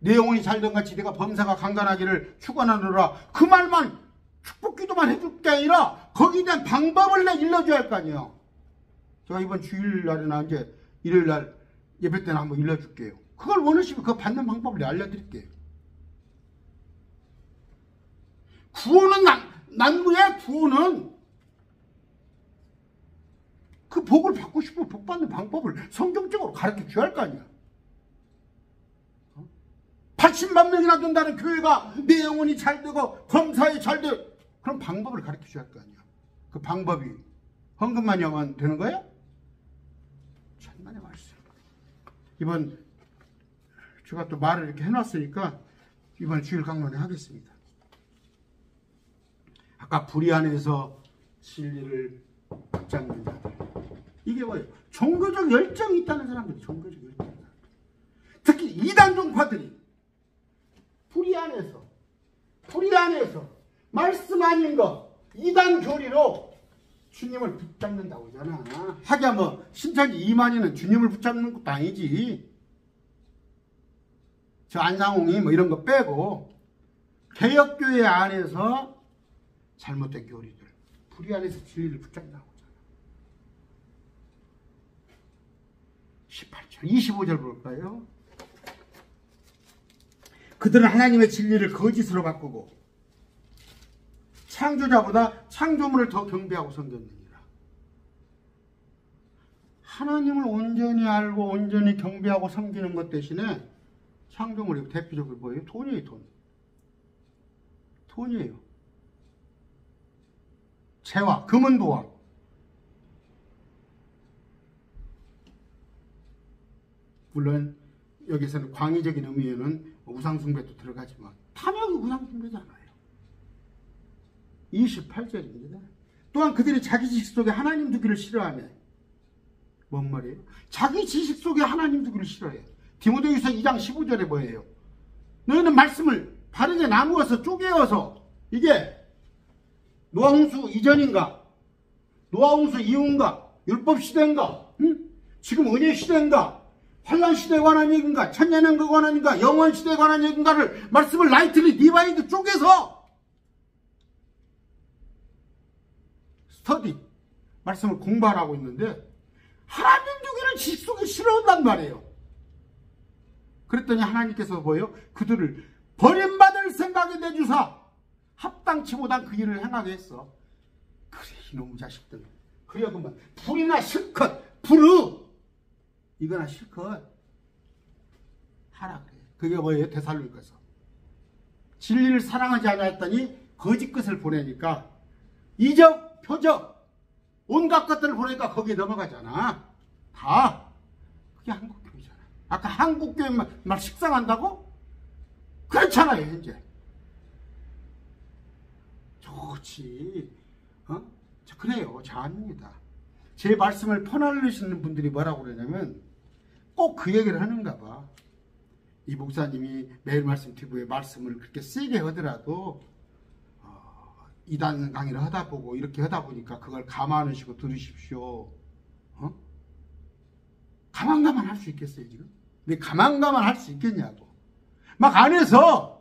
내 영혼이 잘된 같이 내가 범사가 강건하기를 축원하노라. 그 말만 축복기도만 해줄 게 아니라 거기에 대한 방법을 일러줘야 할 거 아니에요. 제가 이번 주일날이나 이제 일요일날 예배 때는 한번 일러줄게요. 그걸 원하시면 그거 받는 방법을 알려드릴게요. 구원은 난무야. 구원은 그 복을 받고 싶으면 복 받는 방법을 성경적으로 가르쳐 줘야 할 거 아니야. 80만 명이나 된다는 교회가 내 영혼이 잘 되고 검사에 잘 되고, 그런 방법을 가르쳐 줘야 할 거 아니야. 그 방법이 헌금만 하면 되는 거야? 천만의 말씀. 이번 제가 또 말을 이렇게 해놨으니까 이번 주일 강론에 하겠습니다. 아까 불의 안에서 진리를 붙잡는 자들. 이게 뭐예요? 종교적 열정이 있다는 사람들이 종교적 열정이다. 특히 이단 종파들이 불의 안에서 말씀 아닌 거 이단 교리로 주님을 붙잡는다고 하잖아. 하기야 뭐 신천지 이만희는 주님을 붙잡는 것도 아니지. 저 안상홍이 뭐 이런 거 빼고 개혁교회 안에서 잘못된 교리들, 불의 안에서 진리를 붙잡는다고 하잖아. 18절 25절 볼까요? 그들은 하나님의 진리를 거짓으로 바꾸고 창조자보다 창조물을 더 경배하고 섬겼느니라. 하나님을 온전히 알고 온전히 경배하고 섬기는 것 대신에 창조물이 대표적으로 뭐예요? 돈이에요. 돈이에요. 재화, 금은 보화. 물론 여기서는 광의적인 의미에는 우상숭배도 들어가지만 탐욕이 우상숭배잖아요. 28절입니다. 또한 그들이 자기 지식 속에 하나님 두기를 싫어하며, 뭔 말이에요? 자기 지식 속에 하나님 두기를 싫어해. 디모데후서 2장 15절에 뭐예요? 너희는 말씀을 바르게 나누어서 쪼개어서, 이게 노아홍수 이전인가? 노아홍수 이후인가? 율법 시대인가? 응? 지금 은혜 시대인가? 환란 시대에 관한 얘기인가? 천년왕국에 관한 얘기인가? 영원 시대에 관한 얘기인가를 말씀을 라이트리 디바이드 쪼개서 스터디 말씀을 공부하라고 있는데 하나님 두기를 지식 속에 실어온단 말이에요. 그랬더니 하나님께서 뭐예요? 그들을 버림받을 생각에 내주사 합당치 못한 그 일을 행하게 했어. 그래 이놈의 자식들. 그래 그만 불이나 실컷 부르 이거나 실컷 하라 그래. 그게 뭐예요? 데살로니가서 진리를 사랑하지 않았더니 거짓 것을 보내니까 이적, 표적 온갖 것들을 보내니까 거기에 넘어가잖아. 다 그게 한국교회잖아. 아까 한국교회 말 식상한다고? 그렇잖아요. 현재 좋지. 그래요. 잘합니다. 제 말씀을 퍼날리시는 분들이 뭐라고 그러냐면 꼭 그 얘기를 하는가 봐. 이 목사님이 매일 말씀 TV에 말씀을 그렇게 세게 하더라도 이단 강의를 하다 보고 이렇게 하다 보니까 그걸 감안하시고 들으십시오. 가만가만 할 수 있겠어요 지금? 근데 가만가만 할 수 있겠냐고. 막 안에서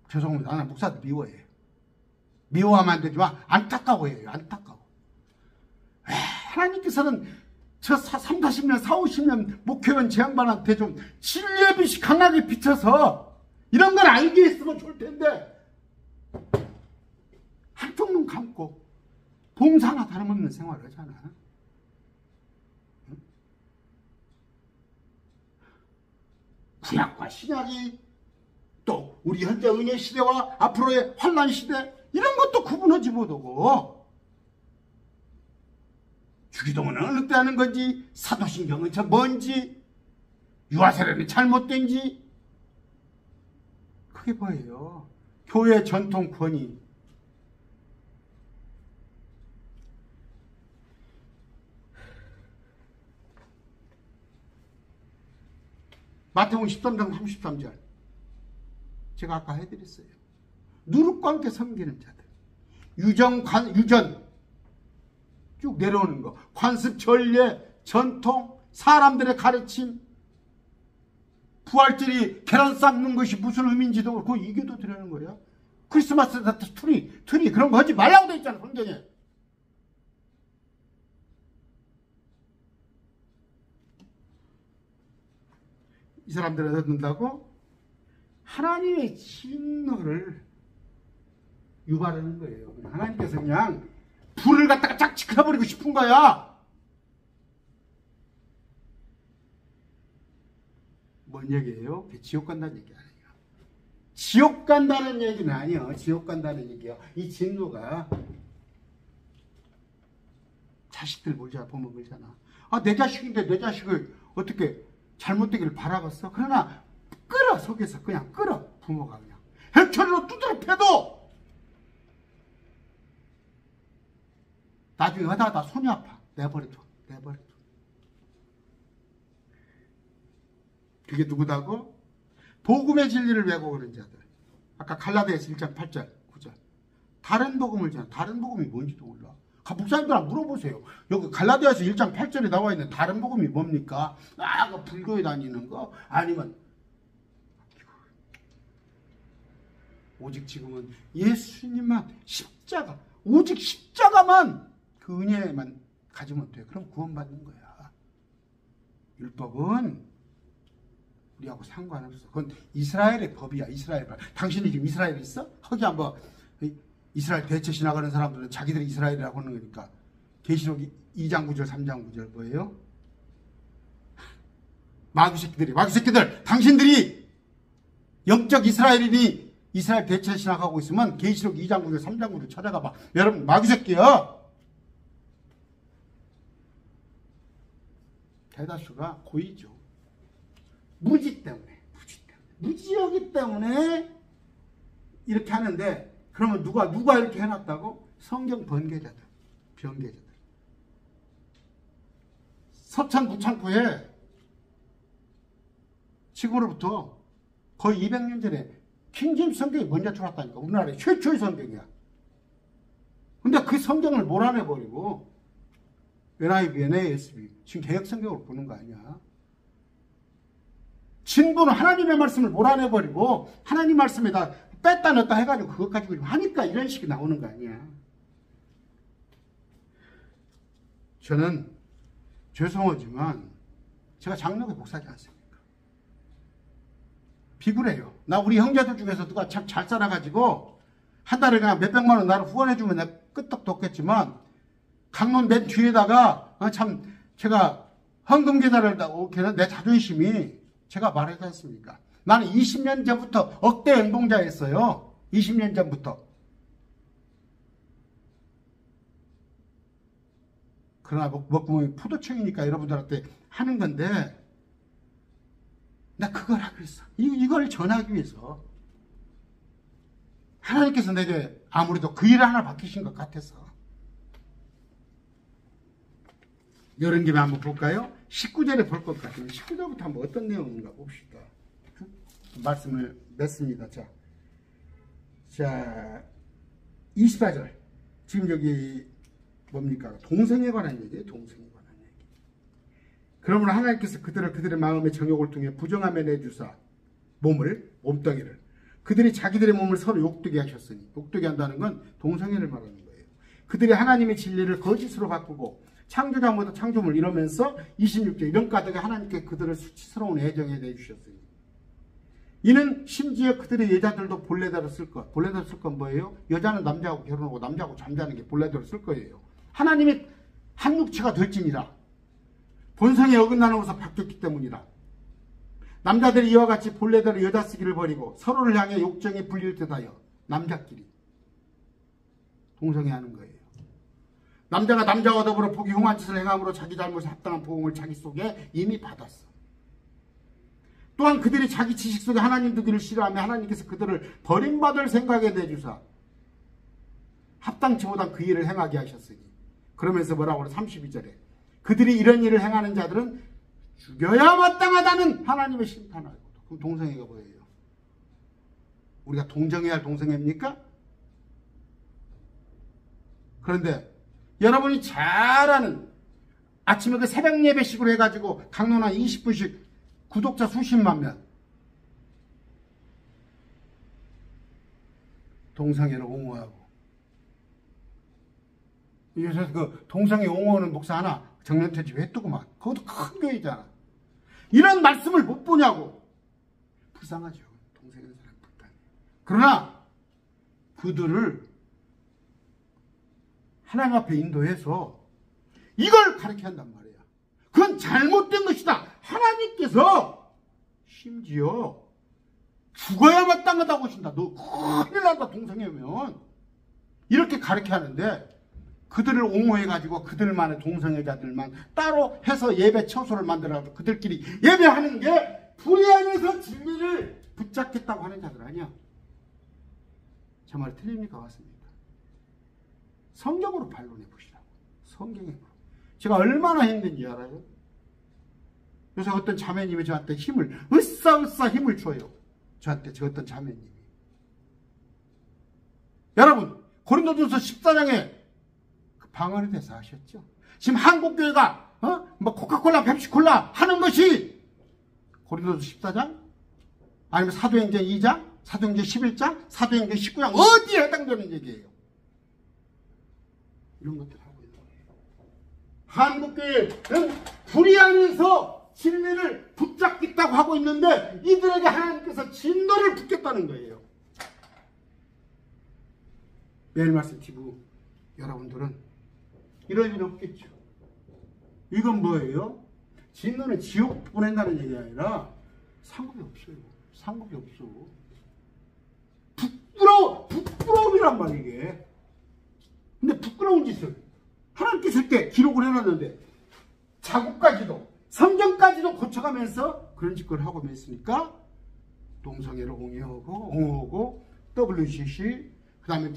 죄송합니다. 나는 목사도 미워해요. 미워하면 안 되지만 안타까워해요. 안타까워. 하나님께서는 저 3, 40년, 4, 50년 목회원 제 양반한테 좀 진리의 빛이 강하게 비춰서 이런 걸 알게 했으면 좋을 텐데 한쪽 눈 감고 봉사나 다름없는 생활을 하잖아. 구약과 신약이 또 우리 현재 은혜 시대와 앞으로의 환난 시대 이런 것도 구분하지 못하고 주기도문은 어느 때 하는 건지 사도신경은 저 뭔지 유아세례는 잘못된지 그게 뭐예요? 교회 전통 권위. 마태복음 13장 33절 제가 아까 해드렸어요. 누룩과 함께 섬기는 자들. 유전 쭉 내려오는 거. 관습, 전례, 전통, 사람들의 가르침. 부활절이 계란 삶는 것이 무슨 의미인지도 그렇고 이게도 드리는 거예요. 크리스마스 트리 그런 거 하지 말라고 돼 있잖아 성경에. 이 사람들을 얻는다고 하나님의 진노를 유발하는 거예요. 하나님께서 그냥 불을 갖다가 쫙 지켜버리고 싶은 거야. 뭔 얘기예요? 지옥 간다는 얘기 아니에요. 지옥 간다는 얘기는 아니에요. 지옥 간다는 얘기요. 이 진노가 자식들 몰자 보면 그러잖아. 아, 내 자식인데 내 자식을 어떻게 잘못되기를 바라겠어? 그러나 끌어, 속에서 그냥 끌어. 부모가 그냥 해철로 두드려 패도 나중에 하다하다 손이 아파. 내버려둬. 그게 누구다고? 복음의 진리를 왜곡하는 자들. 아까 갈라디아서 1장 8절 9절. 다른 복음을 전하. 다른 복음이 뭔지도 몰라. 목사님들한테 물어보세요. 여기 갈라디아서 1장 8절에 나와 있는 다른 복음이 뭡니까? 아, 그 불교에 다니는 거? 아니면 오직 지금은 예수님만 십자가, 오직 십자가만 그 은혜만 가지면 돼. 그럼 구원받는 거야. 율법은 우리하고 상관없어. 그건 이스라엘의 법이야. 이스라엘 법. 당신이 지금 이스라엘에 있어? 거기 한번 이스라엘 대체 지나가는 사람들은 자기들이 이스라엘이라고 하는 거니까. 계시록 2장 9절 3장 9절 뭐예요? 마귀 새끼들 당신들이 영적 이스라엘이니 이스라엘 대체 지나가고 있으면 계시록 2장 9절 3장 9절 찾아가봐. 여러분 마귀 새끼야. 대다수가 고의죠. 무지 때문에. 무지하기 때문에 이렇게 하는데, 그러면 누가 이렇게 해놨다고? 성경 번개자들, 변개자들. 서천 부창포에 지금으로부터 거의 200년 전에 킹제임스 성경이 먼저 들어왔다니까. 우리나라의 최초의 성경이야. 근데 그 성경을 몰아내버리고 NIV, NASB 지금 개혁성경으로 보는 거 아니야. 진보는 하나님의 말씀을 몰아내버리고 하나님 말씀에다 뺐다 넣었다 해가지고 그것 가지고 하니까 이런 식이 나오는 거 아니야. 저는 죄송하지만 제가 장로교 목사지 않습니까? 비굴해요. 나 우리 형제들 중에서 누가 참 잘 살아가지고 한 달에 그냥 몇백만 원 나를 후원해주면 내가 끄떡도 없겠지만 강론 맨 뒤에다가 참 제가 헌금 계좌를 내 자존심이 제가 말하지 않습니까? 나는 20년 전부터 억대 연봉자였어요. 20년 전부터. 그러나 먹구멍이 포도청이니까 여러분들한테 하는 건데 나 그걸 하고 있어. 이걸 전하기 위해서 하나님께서 내게 아무래도 그 일을 하나 맡기신 것 같아서. 이런 김에 한번 볼까요? 19절에 볼 것 같으면 19절부터 한번 어떤 내용인가 봅시다. 말씀을 맺습니다. 자 24절. 지금 여기 뭡니까? 동성에 관한 얘기예요. 동성에 관한 얘기. 그러므로 하나님께서 그들의 마음의 정욕을 통해 부정함에 내주사 몸뚱이를 그들이 자기들의 몸을 서로 욕되게 하셨으니, 욕되게 한다는 건 동성애를 말하는 거예요. 그들이 하나님의 진리를 거짓으로 바꾸고 창조자보다 창조물 이러면서 26절 이런 까닭에 하나님께 그들을 수치스러운 애정에 내주셨으니 이는 심지어 그들의 여자들도 본래대로 쓸 것. 본래대로 쓸 건 뭐예요? 여자는 남자하고 결혼하고 남자하고 잠자는 게 본래대로 쓸 거예요. 하나님이 한 육체가 될지니라. 본성에 어긋나는 것을 바뀌었기 때문이라. 남자들이 이와 같이 본래대로 여자 쓰기를 버리고 서로를 향해 욕정에 불릴 듯하여 남자끼리 동성애하는 거예요. 남자가 남자와 더불어 보기 흉한 짓을 행함으로 자기 잘못에 합당한 보응을 자기 속에 이미 받았어. 또한 그들이 자기 지식 속에 하나님 두기를 싫어하며 하나님께서 그들을 버림받을 생각에 내주사 합당치 못한 그 일을 행하게 하셨으니, 그러면서 뭐라고 그래? 32절에 그들이 이런 일을 행하는 자들은 죽여야 마땅하다는 하나님의 심판을. 그럼 동성애가 뭐예요? 우리가 동정해야 할 동성애입니까? 그런데 여러분이 잘 아는 아침에 그 새벽 예배식으로 해가지고 강론한 20분씩 구독자 수십만 명 동성애를 옹호하고, 요새 그 동성애 옹호하는 목사 하나 정년퇴직 했더구만. 그것도 큰 교회잖아. 이런 말씀을 못 보냐고. 불쌍하죠. 동성애는 사람 불쌍해. 그러나 그들을 하나님 앞에 인도해서 이걸 가르쳐야 한단 말이야. 그건 잘못된 것이다. 하나님께서 심지어 죽어야 마땅하다고 하신다. 너 큰일 난다, 동성애면. 이렇게 가르쳐 하는데, 그들을 옹호해가지고 그들만의 동성애자들만 따로 해서 예배 처소를 만들어서 그들끼리 예배하는 게 불의 안에서 진리를 붙잡겠다고 하는 자들 아니야. 저 말 틀립니까? 맞습니까? 성경으로 반론해 보시라고. 성경에. 제가 얼마나 힘든지 알아요? 요새 어떤 자매님이 저한테 힘을, 으쌰으쌰 힘을 줘요. 저한테 저 어떤 자매님이. 여러분, 고린도전서 14장에 그 방언에 대해서 아셨죠? 지금 한국교회가 뭐 코카콜라, 펩시콜라 하는 것이 고린도전서 14장? 아니면 사도행전 2장? 사도행전 11장? 사도행전 19장? 어디에 해당되는 얘기예요? 이런 것들 하고 있는 거예요. 한국교회는 불의 안에서 진리를 붙잡겠다고 하고 있는데 이들에게 하나님께서 진노를 붓겠다는 거예요. 매일 말씀 TV 여러분들은 이럴 일 없겠죠. 이건 뭐예요? 진노는 지옥 보낸다는 얘기가 아니라 상관이 없어요. 상관이 없어. 부끄러움이란 말이야, 이게. 근데 부끄러운 짓을 하나님께서 이렇게 기록을 해놨는데 자국까지도 성경까지도 고쳐가면서 그런 짓을 하고 있으니까 동성애를 옹호하고 WCC 그 다음에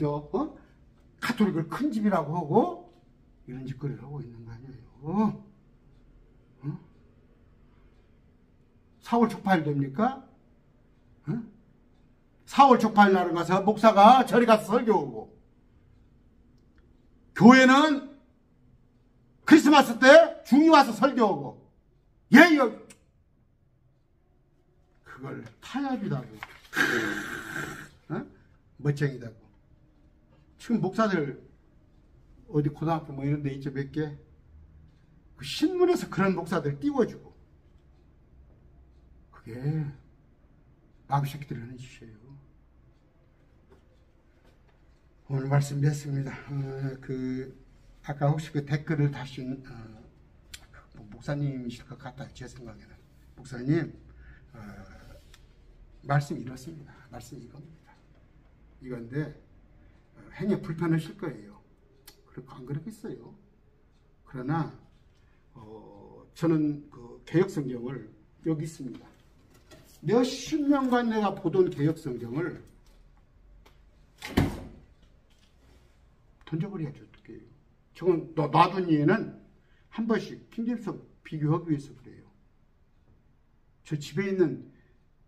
가톨릭을 큰 집이라고 하고 이런 짓거리를 하고 있는 거 아니에요. 4월 초파일 됩니까? 4월 초파일 날은 가서 목사가 저리 가서 설교하고 교회는 크리스마스 때 중이 와서 설교하고 예요. 그걸 타협이라고. 멋쟁이다고. 지금 목사들 어디 고등학교 뭐 이런 데 있죠, 몇 개. 그 신문에서 그런 목사들 띄워주고. 그게 마귀 새끼들 하는 짓이에요. 오늘 말씀 맺습니다. 아까 혹시 그 댓글을 다신 목사님이실 것 같아요. 제 생각에는. 목사님, 말씀이 이렇습니다. 말씀이 이겁니다. 이건데 행여 불편하실 거예요. 안 그러겠어요. 그러나 저는 그 개역성경을 여기 있습니다. 몇십 년간 내가 보던 개역성경을 던져버려야죠. 어떻게 해요. 저건 놔둔 이유는 한 번씩 킹제임스 비교하기 위해서 그래요. 저 집에 있는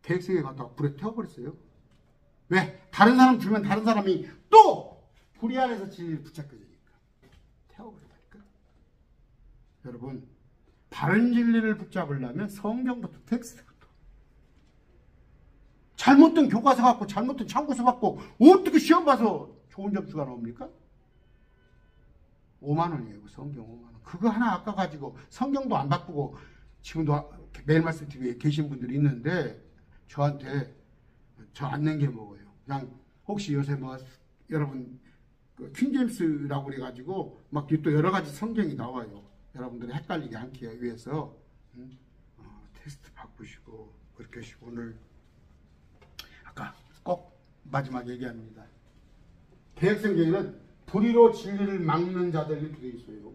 개역성경 갖다가 불에 태워버렸어요. 왜? 다른 사람 주면 다른 사람이 또 불의 안에서 진리를 붙잡게 되니까 태워버리니까. 여러분, 바른 진리를 붙잡으려면 성경부터 텍스트부터 잘못된 교과서 갖고 잘못된 참고서 갖고 어떻게 시험 봐서 좋은 점수가 나옵니까? 5만 원이에요. 성경 5만 원. 그거 하나 아까 가지고 성경도 안 바꾸고 지금도 매일 말씀 TV에 계신 분들이 있는데 저한테 저 안 낸 게 뭐예요? 그냥 혹시 요새 뭐 여러분 그 킹제임스라고 그래가지고 막 또 여러 가지 성경이 나와요. 여러분들이 헷갈리게 않기 위해서 테스트 바꾸시고 그렇게 하시고 오늘 아까 꼭 마지막 얘기합니다. 개역성경에는 불의로 진리를 막는 자들 이렇게 돼 있어요.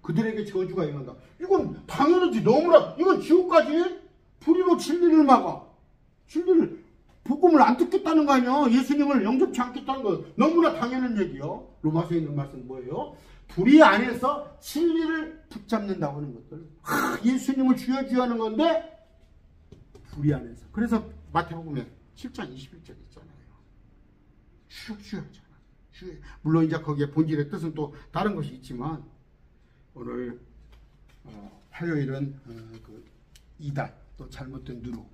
그들에게 저주가 임한다. 이건 당연하지. 너무나 이건 지옥까지 불의로 진리를 막아. 진리를 복음을 안 듣겠다는 거 아니야. 예수님을 영접치 않겠다는 거 너무나 당연한 얘기요. 로마서에 있는 말씀 뭐예요? 불의 안에서 진리를 붙잡는다고 하는 것들. 예수님을 주여 주여 하는 건데 불의 안에서. 그래서 마태복음에 7장 21절 있잖아요. 주여 주여 하잖아. 물론 이제 거기에 본질의 뜻은 또 다른 것이 있지만 오늘 화요일은 그 이단 또 잘못된 누룩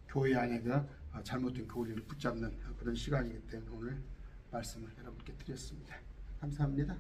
교회 안에 그 잘못된 교리를 붙잡는 그런 시간이기 때문에 오늘 말씀을 여러분께 드렸습니다. 감사합니다.